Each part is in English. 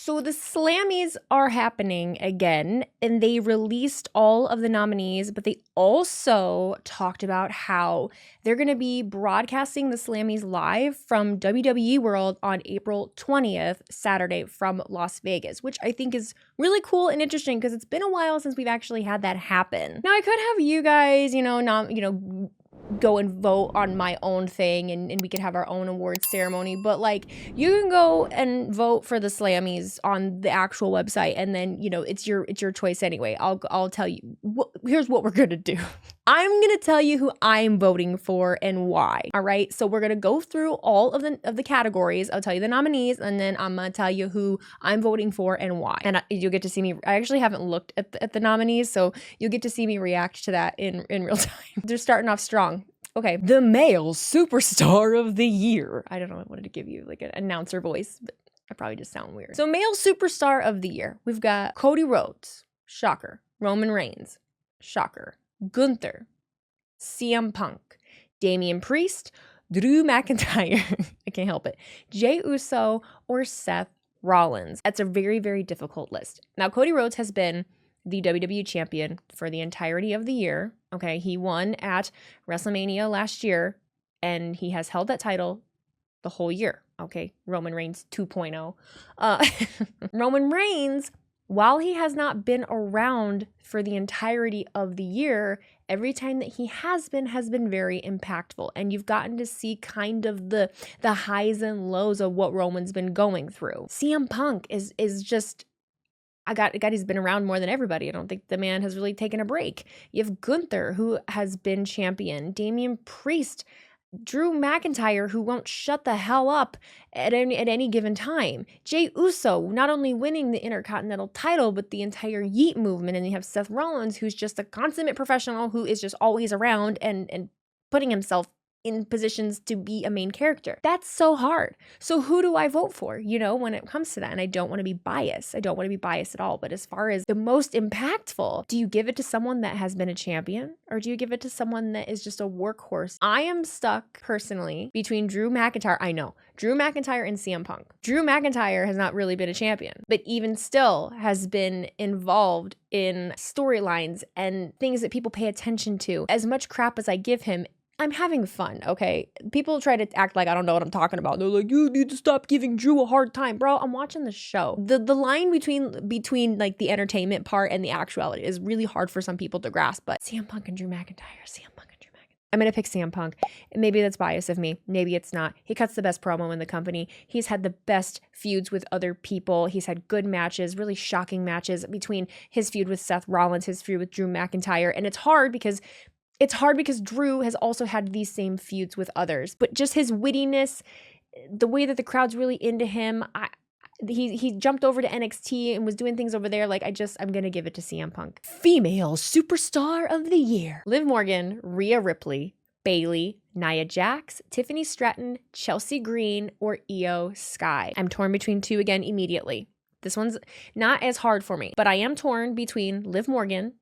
So the Slammies are happening again, and they released all of the nominees, but they also talked about how they're going to be broadcasting the Slammies live from WWE World on April 20th, Saturday from Las Vegas, which I think is really cool and interesting because it's been a while since we've actually had that happen. Now I could have you guys, go and vote on my own thing and we could have our own awards ceremony, but like you can go and vote for the Slammies on the actual website, and then it's your choice anyway. I'll tell you here's what we're gonna do. I'm gonna tell you who I'm voting for and why. All right, so we're gonna go through all of the categories. I'll tell you the nominees, and then I'm gonna tell you who I'm voting for and why. And you'll get to see me. I actually haven't looked at the nominees, so you'll get to see me react to that in real time. They're starting off strong. Okay, the male superstar of the year. I don't know, I wanted to give you like an announcer voice, but I probably just sound weird. So male superstar of the year. We've got Cody Rhodes, shocker. Roman Reigns, shocker. Gunther, CM Punk, Damian Priest, Drew McIntyre, I can't help it, Jey Uso, or Seth Rollins. That's a very, very difficult list. Now, Cody Rhodes has been the WWE champion for the entirety of the year. Okay, he won at WrestleMania last year, and he has held that title the whole year. Okay, Roman Reigns 2.0. Roman Reigns, while he has not been around for the entirety of the year, every time that he has been very impactful. And you've gotten to see kind of the highs and lows of what Roman's been going through. CM Punk is just... he's been around more than everybody. I don't think the man has really taken a break. You have Gunther, who has been champion. Damian Priest, Drew McIntyre, who won't shut the hell up at any given time. Jey Uso, not only winning the Intercontinental title, but the entire Yeet movement. And you have Seth Rollins, who's just a consummate professional who is just always around and putting himself in positions to be a main character. That's so hard. So who do I vote for, when it comes to that? And I don't want to be biased. I don't want to be biased at all. But as far as the most impactful, do you give it to someone that has been a champion, or do you give it to someone that is just a workhorse? I am stuck personally between Drew McIntyre. I know, Drew McIntyre and CM Punk. Drew McIntyre has not really been a champion, but even still has been involved in storylines and things that people pay attention to. As much crap as I give him, I'm having fun, okay? People try to act like I don't know what I'm talking about. They're like, you need to stop giving Drew a hard time. Bro, I'm watching the show. The line between like the entertainment part and the actuality is really hard for some people to grasp, but CM Punk and Drew McIntyre, CM Punk and Drew McIntyre. I'm gonna pick CM Punk. Maybe that's bias of me. Maybe it's not. He cuts the best promo in the company. He's had the best feuds with other people. He's had good matches, really shocking matches between his feud with Seth Rollins, his feud with Drew McIntyre, and it's hard because Drew has also had these same feuds with others, but just his wittiness, the way that the crowd's really into him, he jumped over to NXT and was doing things over there. Like, I'm going to give it to CM Punk. Female superstar of the year. Liv Morgan, Rhea Ripley, Bayley, Nia Jax, Tiffany Stratton, Chelsea Green, or Io Sky. I'm torn between two again immediately. This one's not as hard for me, but I am torn between Liv Morgan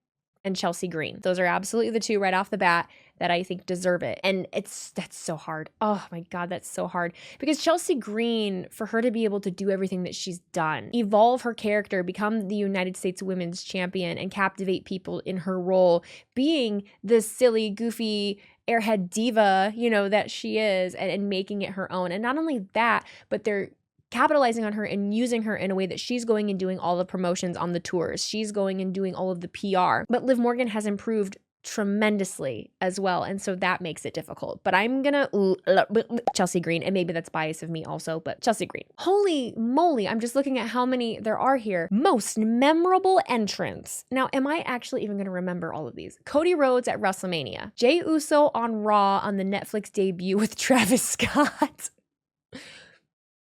and Chelsea Green. Those are absolutely the two right off the bat that I think deserve it. And that's so hard. Oh my God, that's so hard. Because Chelsea Green, for her to be able to do everything that she's done, evolve her character, become the United States Women's Champion, and captivate people in her role, being the silly, goofy, airhead diva, that she is, and making it her own. And not only that, but they're capitalizing on her and using her in a way that she's going and doing all the promotions on the tours. She's going and doing all of the PR. But Liv Morgan has improved tremendously as well, and so that makes it difficult. But I'm gonna Chelsea Green, and maybe that's bias of me also, but Chelsea Green. Holy moly, I'm just looking at how many there are here. Most memorable entrants. Now, am I actually even gonna remember all of these? Cody Rhodes at WrestleMania. Jey Uso on Raw on the Netflix debut with Travis Scott.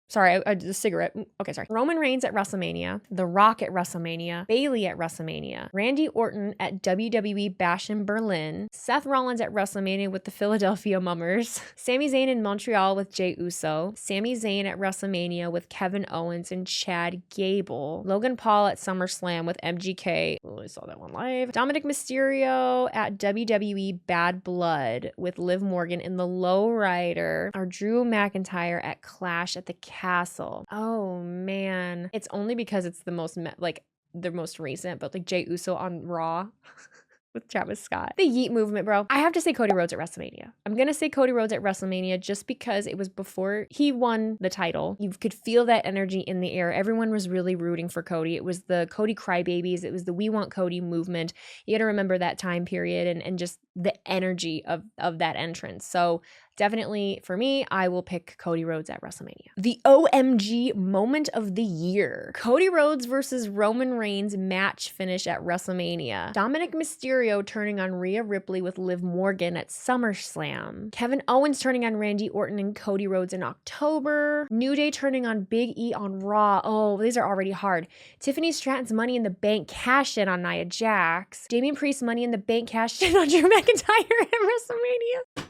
Sorry, a cigarette. Okay, sorry. Roman Reigns at WrestleMania, The Rock at WrestleMania, Bayley at WrestleMania, Randy Orton at WWE Bash in Berlin, Seth Rollins at WrestleMania with the Philadelphia Mummers, Sami Zayn in Montreal with Jey Uso, Sami Zayn at WrestleMania with Kevin Owens and Chad Gable, Logan Paul at SummerSlam with MGK. Oh, I saw that one live. Dominic Mysterio at WWE Bad Blood with Liv Morgan in the Lowrider, or Drew McIntyre at Clash at the Castle. Oh man. It's only because it's the most the most recent, but like Jey Uso on Raw with Travis Scott. The Yeet movement, bro. I have to say Cody Rhodes at WrestleMania. I'm gonna say Cody Rhodes at WrestleMania just because it was before he won the title. You could feel that energy in the air. Everyone was really rooting for Cody. It was the Cody crybabies. It was the We Want Cody movement. You gotta remember that time period and just the energy of that entrance. So definitely for me, I will pick Cody Rhodes at WrestleMania. The OMG moment of the year. Cody Rhodes versus Roman Reigns match finish at WrestleMania. Dominic Mysterio turning on Rhea Ripley with Liv Morgan at SummerSlam. Kevin Owens turning on Randy Orton and Cody Rhodes in October. New Day turning on Big E on Raw. Oh, these are already hard. Tiffany Stratton's Money in the Bank cash in on Nia Jax. Damian Priest's Money in the Bank cash in on Drew McIntyre at WrestleMania.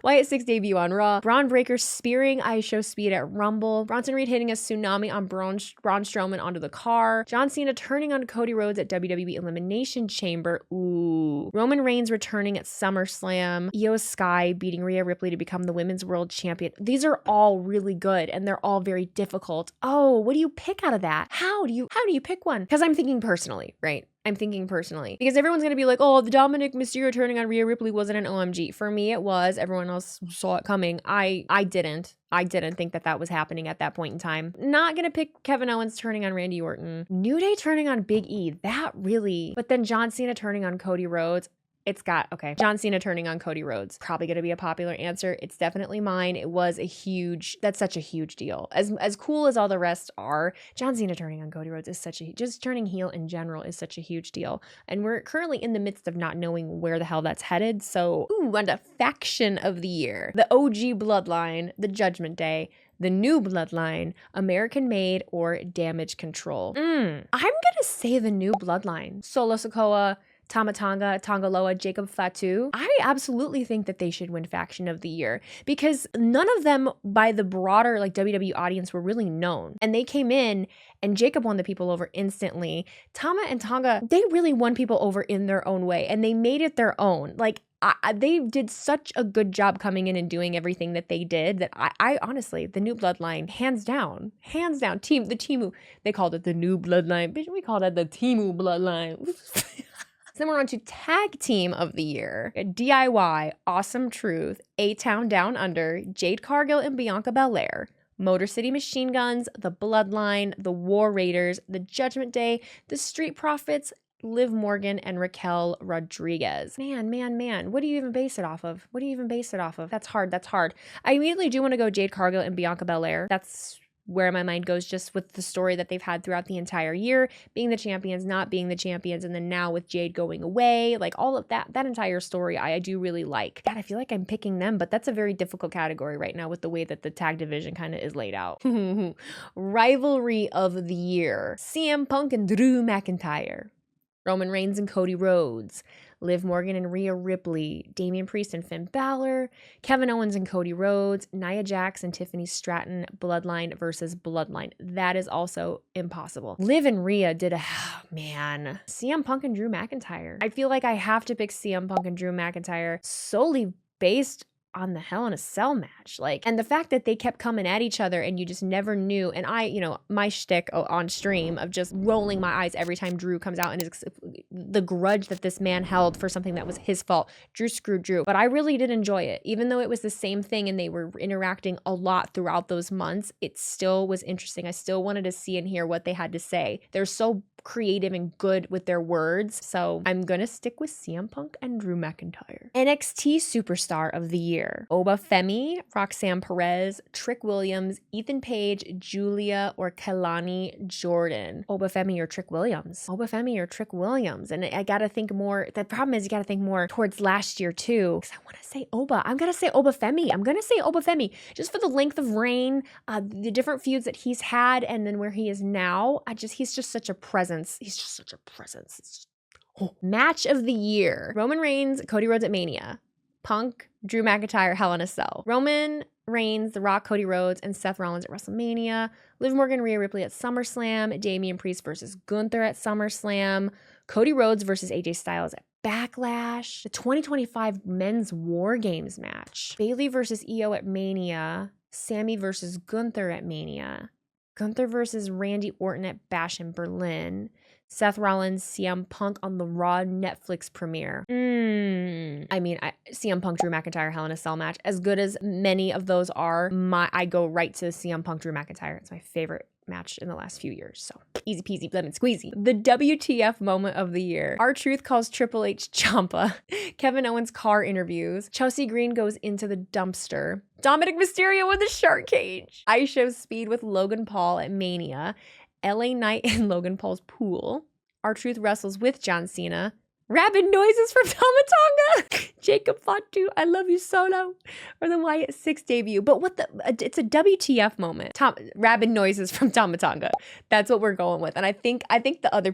Wyatt Six debut on Raw. Braun Breaker spearing ISO Speed at Rumble. Bronson Reed hitting a tsunami on Braun Strowman onto the car. John Cena turning on Cody Rhodes at WWE Elimination Chamber. Ooh. Roman Reigns returning at SummerSlam. Io Sky beating Rhea Ripley to become the Women's World Champion. These are all really good and they're all very difficult. Oh, what do you pick out of that? How do you pick one? Because I'm thinking personally, right? I'm thinking personally. Because everyone's going to be like, oh, the Dominic Mysterio turning on Rhea Ripley wasn't an OMG. For me, it was. Everyone else saw it coming. I didn't. I didn't think that was happening at that point in time. Not going to pick Kevin Owens turning on Randy Orton. New Day turning on Big E. That really. But then John Cena turning on Cody Rhodes. Okay. John Cena turning on Cody Rhodes. Probably going to be a popular answer. It's definitely mine. That's such a huge deal. As cool as all the rest are, John Cena turning on Cody Rhodes is just turning heel in general is such a huge deal. And we're currently in the midst of not knowing where the hell that's headed. So, on to faction of the year. The OG Bloodline, the Judgment Day, the New Bloodline, American Made, or Damage Control. I'm going to say the New Bloodline. Solo Sikoa, Tama Tonga, Tongaloa, Jacob Fatu. I absolutely think that they should win Faction of the Year because none of them by the broader WWE audience were really known. And they came in and Jacob won the people over instantly. Tama and Tonga, they really won people over in their own way and they made it their own. Like, they did such a good job coming in and doing everything that they did that I honestly, the New Bloodline, hands down, the Timu, they called it the New Bloodline. Bitch, we called it the Timu Bloodline. Then we're on to Tag Team of the Year. DIY, Awesome Truth, A-Town Down Under, Jade Cargill and Bianca Belair, Motor City Machine Guns, The Bloodline, The War Raiders, The Judgment Day, The Street Profits, Liv Morgan, and Raquel Rodriguez. Man. What do you even base it off of? That's hard. I immediately do want to go Jade Cargill and Bianca Belair. That's where my mind goes just with the story that they've had throughout the entire year, being the champions, not being the champions, and then now with Jade going away, like all of that entire story I do really like. God, I feel like I'm picking them, but that's a very difficult category right now with the way that the tag division kind of is laid out. Rivalry of the Year. CM Punk and Drew McIntyre. Roman Reigns and Cody Rhodes. Liv Morgan and Rhea Ripley, Damian Priest and Finn Balor, Kevin Owens and Cody Rhodes, Nia Jax and Tiffany Stratton, Bloodline versus Bloodline. That is also impossible. Liv and Rhea did CM Punk and Drew McIntyre. I feel like I have to pick CM Punk and Drew McIntyre solely based on the Hell in a Cell match. And the fact that they kept coming at each other and you just never knew. And my shtick on stream of just rolling my eyes every time Drew comes out and is the grudge that this man held for something that was his fault. Drew screwed Drew. But I really did enjoy it. Even though it was the same thing and they were interacting a lot throughout those months, it still was interesting. I still wanted to see and hear what they had to say. They're so creative and good with their words. So I'm gonna stick with CM Punk and Drew McIntyre. NXT Superstar of the Year. Oba Femi, Roxanne Perez, Trick Williams, Ethan Page, Julia, or Kelani Jordan. Oba Femi or Trick Williams. And I gotta think more. The problem is you gotta think more towards last year too. Because I wanna say Oba. I'm gonna say Oba Femi. Just for the length of reign, the different feuds that he's had, and then where he is now. He's just such a presence. Match of the Year. Roman Reigns, Cody Rhodes at Mania. Punk, Drew McIntyre, Hell in a Cell. Roman Reigns, The Rock, Cody Rhodes, and Seth Rollins at WrestleMania. Liv Morgan, Rhea Ripley at SummerSlam. Damian Priest versus Gunther at SummerSlam. Cody Rhodes versus AJ Styles at Backlash. The 2025 Men's War Games match. Bayley versus Io at Mania. Sammy versus Gunther at Mania. Gunther versus Randy Orton at Bash in Berlin. Seth Rollins, CM Punk on the Raw Netflix premiere. CM Punk, Drew McIntyre, Hell in a Cell match. As good as many of those are, I go right to CM Punk, Drew McIntyre. It's my favorite match in the last few years. So easy peasy, lemon squeezy. The WTF moment of the year. R-Truth calls Triple H Ciampa. Kevin Owens car interviews. Chelsea Green goes into the dumpster. Dominic Mysterio in the shark cage. I show speed with Logan Paul at Mania. LA Knight in Logan Paul's pool. R-Truth wrestles with John Cena. Rabid noises from Tamatanga. Jacob Fatu, I love you solo. Or the Wyatt 6 debut. But it's a WTF moment. Rabid noises from Tamatanga. That's what we're going with. And I think other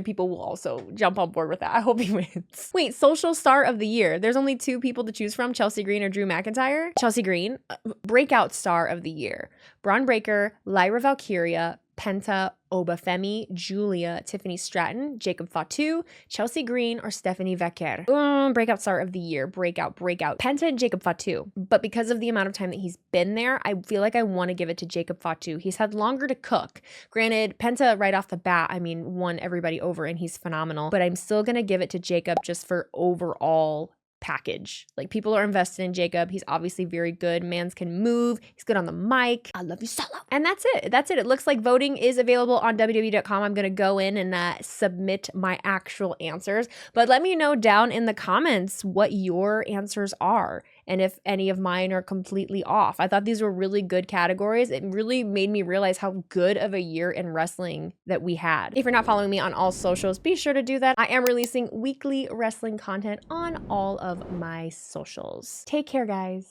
people will also jump on board with that. I hope he wins. Wait, social star of the year. There's only 2 people to choose from, Chelsea Green or Drew McIntyre. Chelsea Green. Breakout star of the year. Braun Breaker, Lyra Valkyria, Penta, Obafemi, Julia, Tiffany Stratton, Jacob Fatu, Chelsea Green, or Stephanie Vecker. Breakout star of the year. Breakout. Penta and Jacob Fatu. But because of the amount of time that he's been there, I feel like I want to give it to Jacob Fatu. He's had longer to cook. Granted, Penta right off the bat, won everybody over and he's phenomenal. But I'm still going to give it to Jacob just for overall package. Like, people are invested in Jacob. He's obviously very good. Mans can move. He's good on the mic. I love you solo. And that's it. It looks like voting is available on WWE.com. I'm going to go in and submit my actual answers. But let me know down in the comments what your answers are and if any of mine are completely off. I thought these were really good categories. It really made me realize how good of a year in wrestling that we had. If you're not following me on all socials, be sure to do that. I am releasing weekly wrestling content on all of my socials. Take care, guys.